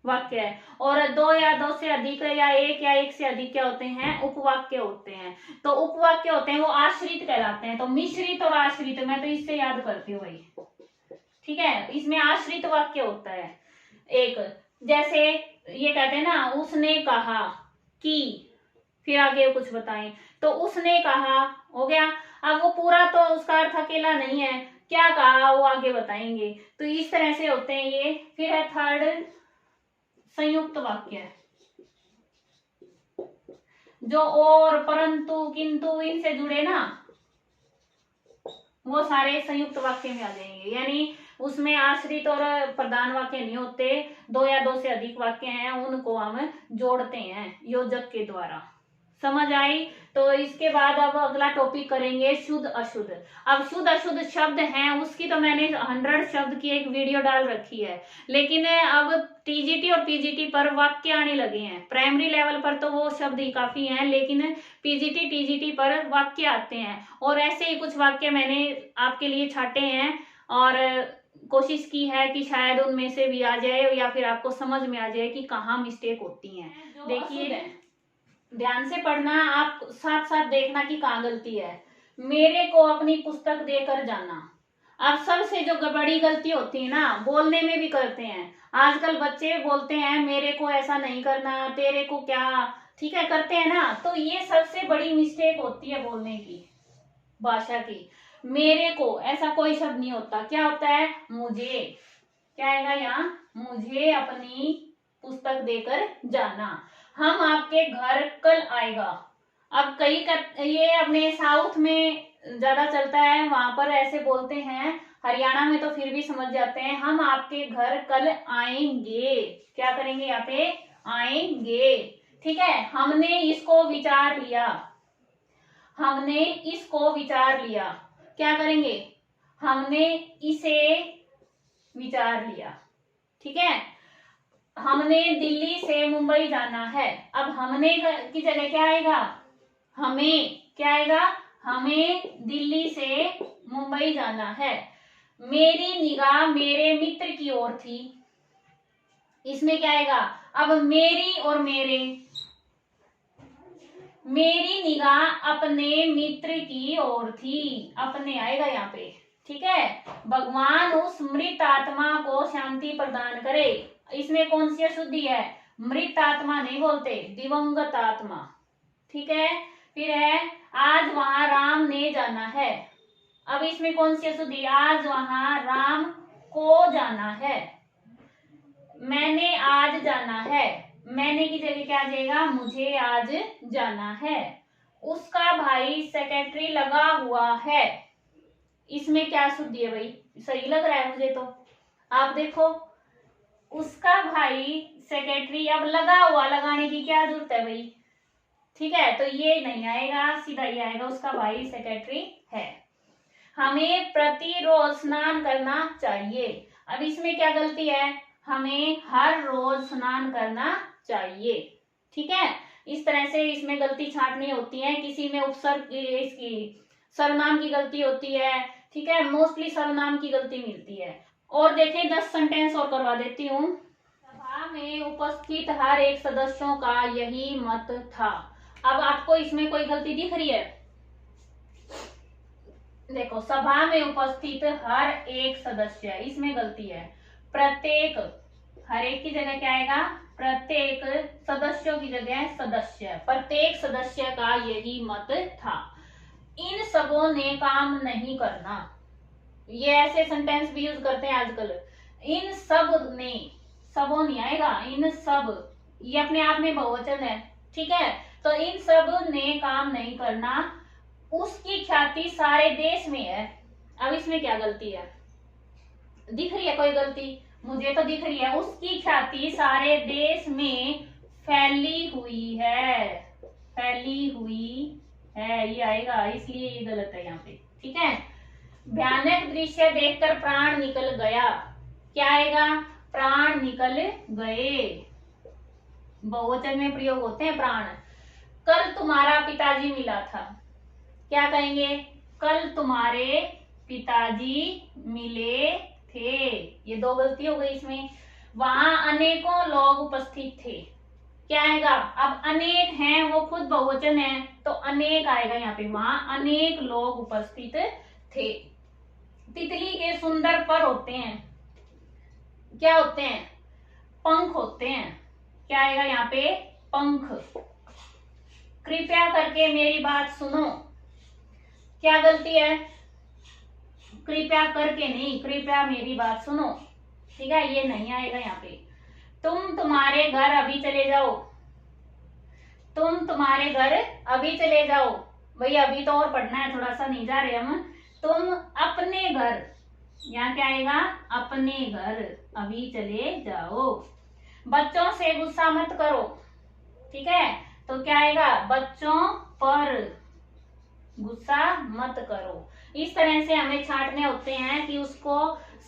Speaker 1: वाक्य है, और दो या दो से अधिक या एक से अधिक क्या होते हैं? उपवाक्य होते हैं। तो उपवाक्य होते हैं वो आश्रित कहलाते हैं। तो मिश्रित और आश्रित, मैं तो इससे याद करती हूँ भाई। ठीक है, इसमें आश्रित वाक्य होता है एक, जैसे ये कहते हैं ना, उसने कहा कि, फिर आगे कुछ बताएं, तो उसने कहा हो गया। अब वो पूरा तो उसका अर्थ अकेला नहीं है, क्या कहा वो आगे बताएंगे। तो इस तरह से होते हैं ये। फिर है थर्ड संयुक्त वाक्य, जो और, परंतु, किंतु इनसे जुड़े ना, वो सारे संयुक्त वाक्य में आ जाएंगे। यानी उसमें आश्रित और प्रधान वाक्य नहीं होते, दो या दो से अधिक वाक्य हैं, उनको हम जोड़ते हैं योजक के द्वारा। समझ आई? तो इसके बाद अब अगला टॉपिक करेंगे शुद्ध अशुद्ध। अब शुद्ध अशुद्ध शब्द हैं, उसकी तो मैंने 100 शब्द की एक वीडियो डाल रखी है, लेकिन अब टीजीटी और पीजीटी पर वाक्य आने लगे हैं। प्राइमरी लेवल पर तो वो शब्द ही काफी हैं, लेकिन पीजीटी टीजीटी पर वाक्य आते हैं, और ऐसे ही कुछ वाक्य मैंने आपके लिए छाटे हैं, और कोशिश की है कि शायद उनमें से भी आ जाए, या फिर आपको समझ में आ जाए कि कहाँ मिस्टेक होती है। देखिए, ध्यान से पढ़ना, आप साथ साथ देखना कि कहाँ गलती है। मेरे को अपनी पुस्तक देकर जाना। अब सबसे जो बड़ी गलती होती है ना, बोलने में भी करते हैं। आजकल बच्चे बोलते हैं मेरे को ऐसा नहीं करना, तेरे को क्या, ठीक है, करते हैं ना। तो ये सबसे बड़ी मिस्टेक होती है बोलने की, भाषा की। मेरे को ऐसा कोई शब्द नहीं होता, क्या होता है? मुझे। क्या आएगा यहाँ? मुझे अपनी पुस्तक देकर जाना। हम आपके घर कल आएगा, अब ये अपने साउथ में ज्यादा चलता है, वहां पर ऐसे बोलते हैं, हरियाणा में तो फिर भी समझ जाते हैं, हम आपके घर कल आएंगे। क्या करेंगे? यहाँ पे आएंगे। ठीक है, हमने इसको विचार लिया, हमने इसको विचार लिया। क्या करेंगे? हमने इसे विचार लिया। ठीक है, हमने दिल्ली से मुंबई जाना है। अब हमने की जगह क्या आएगा? हमें। क्या आएगा? हमें दिल्ली से मुंबई जाना है। मेरी निगाह मेरे मित्र की ओर थी। इसमें क्या आएगा? अब मेरी और मेरे, मेरी निगाह अपने मित्र की ओर थी, अपने आएगा यहाँ पे। ठीक है, भगवान उस मृत आत्मा को शांति प्रदान करे। इसमें कौन सी अशुद्धि है? मृत आत्मा नहीं बोलते, दिवंगत आत्मा। ठीक है, फिर है आज वहां राम ने जाना है। अब इसमें कौन सी अशुद्धि? आज वहां राम को जाना है। मैंने आज जाना है, मैंने की जगह क्या आ जाएगा? मुझे आज जाना है। उसका भाई सेक्रेटरी लगा हुआ है। इसमें क्या शुद्धि है भाई? सही लग रहा है मुझे तो। आप देखो, उसका भाई सेक्रेटरी, अब लगा हुआ लगाने की क्या जरूरत है भाई? ठीक है, तो ये नहीं आएगा, सीधा ये आएगा, उसका भाई सेक्रेटरी है। हमें प्रतिरोज स्नान करना चाहिए। अब इसमें क्या गलती है? हमें हर रोज स्नान करना चाहिए। ठीक है, इस तरह से इसमें गलती छांटनी होती है। किसी में उपसर्ग, इसकी सर्वनाम की गलती होती है। ठीक है, मोस्टली सर्वनाम की गलती मिलती है। और देखें 10 सेंटेंस और करवा देती हूँ। सभा में उपस्थित हर एक सदस्यों का यही मत था। अब आपको इसमें कोई गलती दिख रही है? देखो, सभा में उपस्थित हर एक सदस्य, इसमें गलती है। प्रत्येक, हर एक की जगह क्या आएगा? प्रत्येक, सदस्यों की जगह सदस्य, प्रत्येक सदस्य का यही मत था। इन सबों ने काम नहीं करना, ये ऐसे सेंटेंस भी यूज करते हैं आजकल। इन सब ने, सबों नहीं आएगा, इन सब, ये अपने आप में बहुवचन है। ठीक है, तो इन सब ने काम नहीं करना, उसकी ख्याति सारे देश में है। अब इसमें क्या गलती है? दिख रही है कोई गलती? मुझे तो दिख रही है। उसकी ख्याति सारे देश में फैली हुई है, फैली हुई है, ये आएगा, इसलिए ये गलत है यहाँ पे। ठीक है, भयानक दृश्य देखकर प्राण निकल गया। क्या आएगा? प्राण निकल गए, बहुवचन में प्रयोग होते हैं प्राण। कल तुम्हारा पिताजी मिला था। क्या कहेंगे? कल तुम्हारे पिताजी मिले थे। ये दो गलती हो गई इसमें। वहां अनेकों लोग उपस्थित थे। क्या आएगा? अब अनेक हैं, वो खुद बहुवचन है, तो अनेक आएगा यहाँ पे। वहां अनेक लोग उपस्थित थे। तितली के सुंदर पर होते हैं, क्या होते हैं? पंख होते हैं। क्या आएगा यहाँ पे? पंख। कृपया करके मेरी बात सुनो। क्या गलती है? कृपया करके नहीं, कृपया मेरी बात सुनो। ठीक है, ये नहीं आएगा यहाँ पे। तुम तुम्हारे घर अभी चले जाओ, तुम तुम्हारे घर अभी चले जाओ। भाई अभी तो और पढ़ना है, थोड़ा सा नहीं जा रहे हम। तुम अपने घर, यहाँ क्या आएगा? अपने घर अभी चले जाओ। बच्चों से गुस्सा मत करो। ठीक है, तो क्या आएगा? बच्चों पर गुस्सा मत करो। इस तरह से हमें छांटने होते हैं कि उसको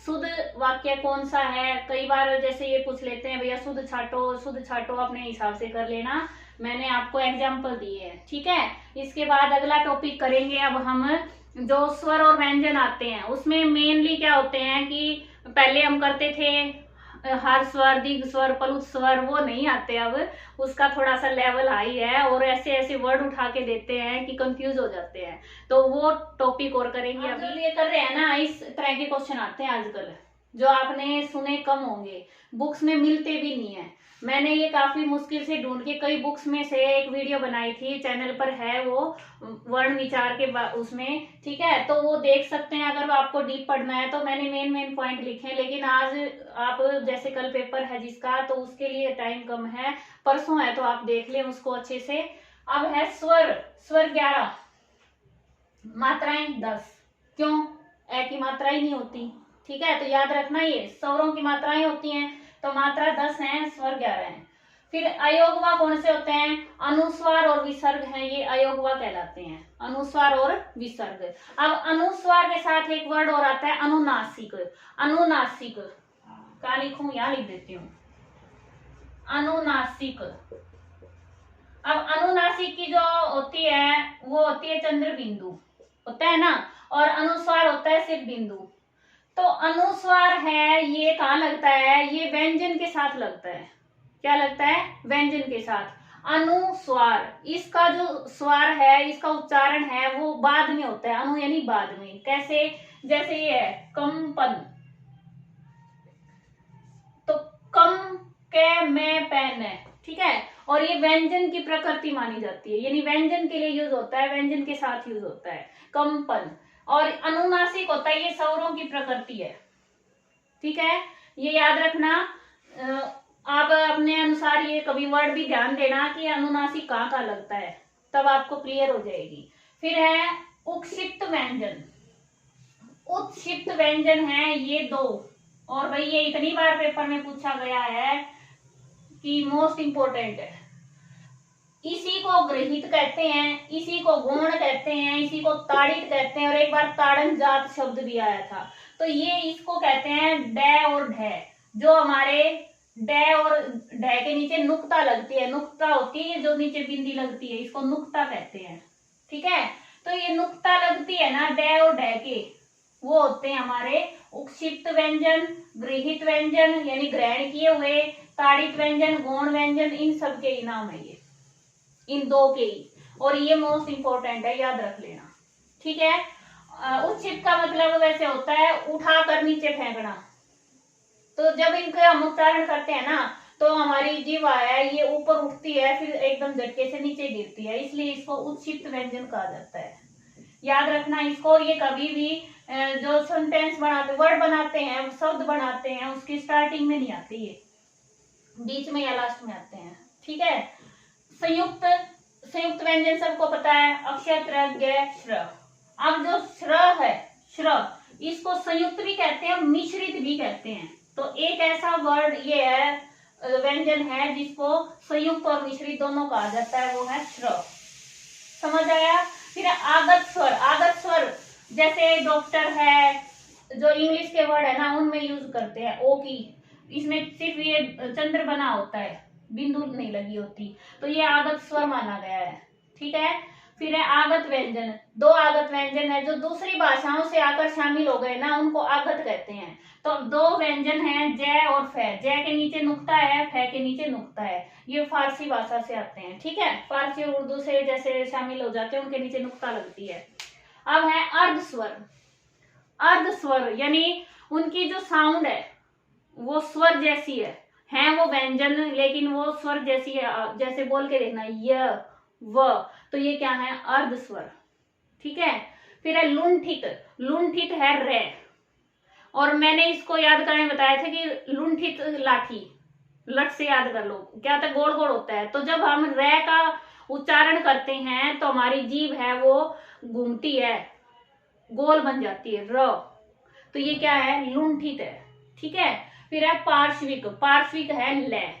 Speaker 1: शुद्ध वाक्य कौन सा है। कई बार जैसे ये पूछ लेते हैं, भैया शुद्ध छांटो, शुद्ध छांटो, अपने हिसाब से कर लेना। मैंने आपको एग्जाम्पल दिए हैं। ठीक है, इसके बाद अगला टॉपिक करेंगे। अब हम जो स्वर और व्यंजन आते हैं, उसमें मेनली क्या होते हैं कि पहले हम करते थे हर स्वर, दीर्घ स्वर, प्लुत स्वर, वो नहीं आते अब। उसका थोड़ा सा लेवल हाई है, और ऐसे ऐसे वर्ड उठा के देते हैं कि कंफ्यूज हो जाते हैं, तो वो टॉपिक और करेंगे। अभी ये कर रहे हैं ना, इस तरह के क्वेश्चन आते हैं आजकल, जो आपने सुने कम होंगे, बुक्स में मिलते भी नहीं है। मैंने ये काफी मुश्किल से ढूंढ के कई बुक्स में से एक वीडियो बनाई थी, चैनल पर है वो, वर्ण विचार के उसमें। ठीक है, तो वो देख सकते हैं अगर आपको डीप पढ़ना है तो। मैंने मेन पॉइंट लिखे हैं, लेकिन आज आप जैसे कल पेपर है जिसका, तो उसके लिए टाइम कम है, परसों है, तो आप देख लें उसको अच्छे से। अब है स्वर, स्वर 11, मात्राएं 10। क्यों? ए की मात्रा ही नहीं होती, ठीक है, तो याद रखना ये स्वरों की मात्राएं होती हैं, तो मात्रा 10 है, स्वर 11 है। फिर अयोगवा कौन से होते हैं? अनुस्वार और विसर्ग हैं, ये अयोगवा कहलाते हैं, अनुस्वार और विसर्ग। अब अनुस्वार के साथ एक वर्ड और आता है अनुनासिक। अनुनासिक क्या लिखूं? यहां लिख देती हूँ, अनुनासिक। अब अनुनासिक की जो होती है वो होती है चंद्र बिंदु, होता है ना, और अनुस्वार होता है सिर्फ बिंदु। तो अनुस्वार है ये कहाँ लगता है? ये व्यंजन के साथ लगता है। क्या लगता है? व्यंजन के साथ। अनुस्वार, इसका जो स्वर है, इसका उच्चारण है वो बाद में होता है, अनु यानी बाद में। कैसे? जैसे ये है कंपन, तो कम के में पेन है, ठीक है, और ये व्यंजन की प्रकृति मानी जाती है, यानी व्यंजन के लिए यूज होता है, व्यंजन के साथ यूज होता है कंपन। और अनुनासिक होता है, ये स्वरों की प्रकृति है, ठीक है, ये याद रखना। आप अपने अनुसार ये कभी वर्ड भी ध्यान देना कि अनुनासिक कहाँ का लगता है, तब आपको क्लियर हो जाएगी। फिर है उत्क्षिप्त व्यंजन। उत्क्षिप्त व्यंजन है ये 2, और भाई ये इतनी बार पेपर में पूछा गया है कि मोस्ट इंपोर्टेंट है। इसी को गृहीत कहते हैं, इसी को गौण कहते हैं, इसी को ताड़ित कहते हैं, और एक बार ताड़न जात शब्द भी आया था। तो ये इसको कहते हैं डै और ढै। जो हमारे डै और ढै के नीचे नुक्ता लगती है, नुक्ता होती है जो नीचे बिंदी लगती है, इसको नुक्ता कहते हैं, ठीक है। तो ये नुक्ता लगती है ना डै और ढै के, वो होते हैं हमारे उत्क्षिप्त व्यंजन, गृहीत व्यंजन यानी ग्रहण किए हुए, ताड़ित व्यंजन, गौण व्यंजन, इन सब के नाम है ये, इन 2 के ही। और ये मोस्ट इंपोर्टेंट है, याद रख लेना, ठीक है। उत्क्षिप्त का मतलब वैसे होता है उठाकर नीचे फेंकना। तो जब इनका हम उच्चारण करते हैं ना, तो हमारी जीवा है ये ऊपर उठती है, फिर एकदम झटके से नीचे गिरती है, इसलिए इसको उत्क्षिप्त व्यंजन कहा जाता है, याद रखना इसको। और ये कभी भी जो सेंटेंस बनाते, वर्ड बनाते हैं, शब्द बनाते हैं, उसकी स्टार्टिंग में नहीं आती, ये बीच में या लास्ट में आते हैं, ठीक है। संयुक्त, संयुक्त व्यंजन सबको पता है, अक्षर, त्र, श्र। अब जो श्र है, श्र, इसको संयुक्त भी कहते हैं, मिश्रित भी कहते हैं। तो एक ऐसा वर्ड ये है, व्यंजन है जिसको संयुक्त और मिश्रित दोनों कहा जाता है, वो है श्र। समझ आया? फिर आगत स्वर। आगत स्वर जैसे डॉक्टर है, जो इंग्लिश के वर्ड है ना उनमें यूज करते हैं ओ की, इसमें सिर्फ ये चंद्र बना होता है, बिंदु नहीं लगी होती, तो ये आगत स्वर माना गया है, ठीक है। फिर है आगत व्यंजन। 2 आगत व्यंजन है जो दूसरी भाषाओं से आकर शामिल हो गए ना, उनको आगत कहते हैं। तो 2 व्यंजन हैं, जय और फै। जय के नीचे नुक्ता है, फै के नीचे नुक्ता है, ये फारसी भाषा से आते हैं, ठीक है, फारसी और उर्दू से जैसे शामिल हो जाते हैं, उनके नीचे नुक्ता लगती है। अब है अर्ध स्वर। अर्ध स्वर यानी उनकी जो साउंड है वो स्वर जैसी है वो व्यंजन, लेकिन वो स्वर जैसी है, जैसे बोल के देखना य व, तो ये क्या है? अर्ध स्वर, ठीक है। फिर है लुंठित। लुंठित है रे, और मैंने इसको याद करने बताया था कि लुंठित लाठी, लट से याद कर लो, क्या था? गोल गोल होता है। तो जब हम रे का उच्चारण करते हैं तो हमारी जीभ है वो घूमती है, गोल बन जाती है र, तो ये क्या है? लुंठित है, ठीक है। फिर है पार्श्विक। पार्श्विक है लय।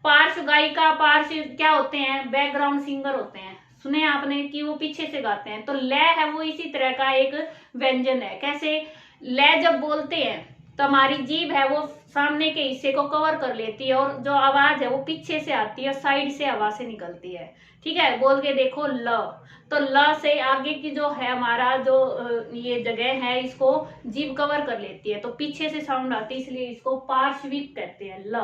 Speaker 1: पार्श्व गायिका, पार्श्व क्या होते हैं? बैकग्राउंड सिंगर होते हैं, सुने आपने कि वो पीछे से गाते हैं। तो लय है वो इसी तरह का एक व्यंजन है। कैसे? लय जब बोलते हैं तो हमारी जीभ है वो सामने के हिस्से को कवर कर लेती है, और जो आवाज है वो पीछे से आती है, साइड से आवाज से निकलती है, ठीक है। बोल के देखो ल, तो ल से आगे की जो है हमारा जो ये जगह है, इसको जीभ कवर कर लेती है, तो पीछे से साउंड आती है, इसलिए इसको पार्श्विक कहते हैं, ल,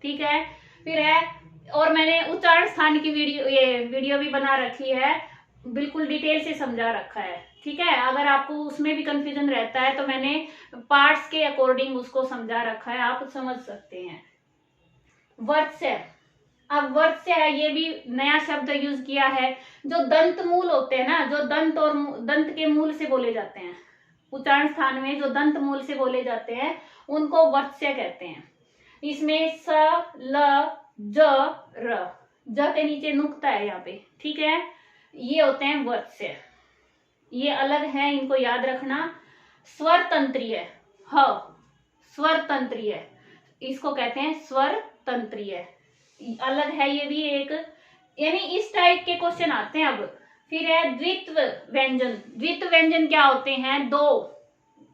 Speaker 1: ठीक है। फिर है, और मैंने उच्चारण स्थान की वीडियो भी बना रखी है, बिल्कुल डिटेल से समझा रखा है, ठीक है। अगर आपको उसमें भी कंफ्यूजन रहता है तो मैंने पार्ट्स के अकॉर्डिंग उसको समझा रखा है, आप समझ सकते हैं। वर्त्स्य। अब वर्त्स्य है, ये भी नया शब्द यूज किया है। जो दंत मूल होते हैं ना, जो दंत और दंत के मूल से बोले जाते हैं, उच्चारण स्थान में जो दंत मूल से बोले जाते हैं उनको वर्त्स्य कहते हैं। इसमें स, ल, ज, र। ज के नीचे नुक्ता है यहाँ पे, ठीक है। ये होते हैं वर्त्य, ये अलग है, इनको याद रखना। स्वर तंत्रीय, ह स्वर तंत्रीय, इसको कहते हैं स्वर तंत्रीय, अलग है ये भी एक, यानी इस टाइप के क्वेश्चन आते हैं। अब फिर है द्वित्व व्यंजन। द्वित्व व्यंजन क्या होते हैं? दो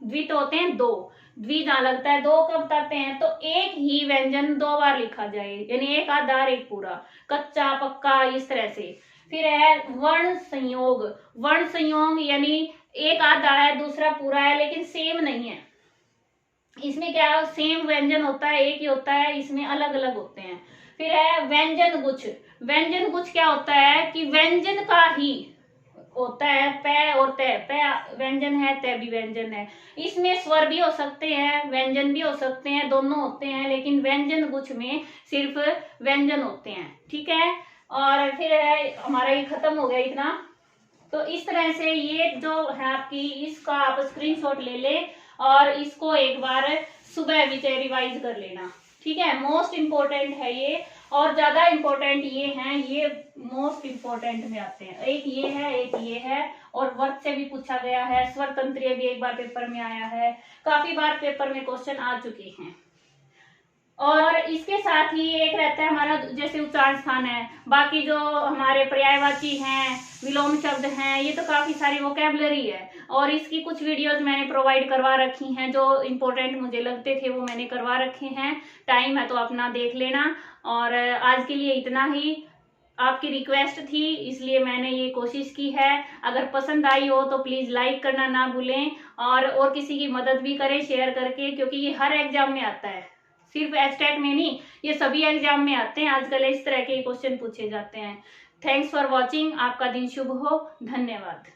Speaker 1: द्वित होते हैं, दो द्वि जहां लगता है, दो कब बताते हैं? तो एक ही व्यंजन दो बार लिखा जाए, यानी एक आधार एक पूरा, कच्चा पक्का, इस तरह से। फिर है वर्ण संयोग। वर्ण संयोग यानी एक आधा है दूसरा पूरा है लेकिन सेम नहीं है। इसमें क्या सेम व्यंजन होता है, एक ही होता है, इसमें अलग अलग होते हैं। फिर है व्यंजन गुच्छ। व्यंजन गुच्छ क्या होता है कि व्यंजन का ही होता है, पै और तय, पै व्यंजन है, तय भी व्यंजन है। इसमें स्वर भी हो सकते हैं, व्यंजन भी हो सकते हैं, दोनों होते हैं, लेकिन व्यंजन गुच्छ में सिर्फ व्यंजन होते हैं, ठीक है। और फिर है हमारा ये खत्म हो गया इतना। तो इस तरह से ये जो है आपकी, इसका आप स्क्रीनशॉट ले ले और इसको एक बार सुबह भी रिवाइज कर लेना, ठीक है। मोस्ट इम्पोर्टेंट है ये, और ज्यादा इम्पोर्टेंट ये हैं, ये मोस्ट इम्पोर्टेंट में आते हैं। एक ये है, एक ये है, और वर्ग से भी पूछा गया है, स्वर तंत्रीय भी एक बार पेपर में आया है, काफी बार पेपर में क्वेश्चन आ चुके हैं। और इसके साथ ही एक रहता है हमारा जैसे उच्चारण स्थान है, बाकी जो हमारे पर्यायवाची हैं, विलोम शब्द हैं, ये तो काफी सारी वोकैबुलरी है, और इसकी कुछ वीडियोस मैंने प्रोवाइड करवा रखी हैं, जो इम्पोर्टेंट मुझे लगते थे वो मैंने करवा रखे हैं। टाइम है तो अपना देख लेना। और आज के लिए इतना ही, आपकी रिक्वेस्ट थी इसलिए मैंने ये कोशिश की है। अगर पसंद आई हो तो प्लीज लाइक करना ना भूलें, और किसी की मदद भी करें शेयर करके, क्योंकि ये हर एग्जाम में आता है, सिर्फ एस्टेट में नहीं, ये सभी एग्जाम में आते हैं आजकल, इस तरह के क्वेश्चन पूछे जाते हैं। थैंक्स फॉर वॉचिंग, आपका दिन शुभ हो, धन्यवाद।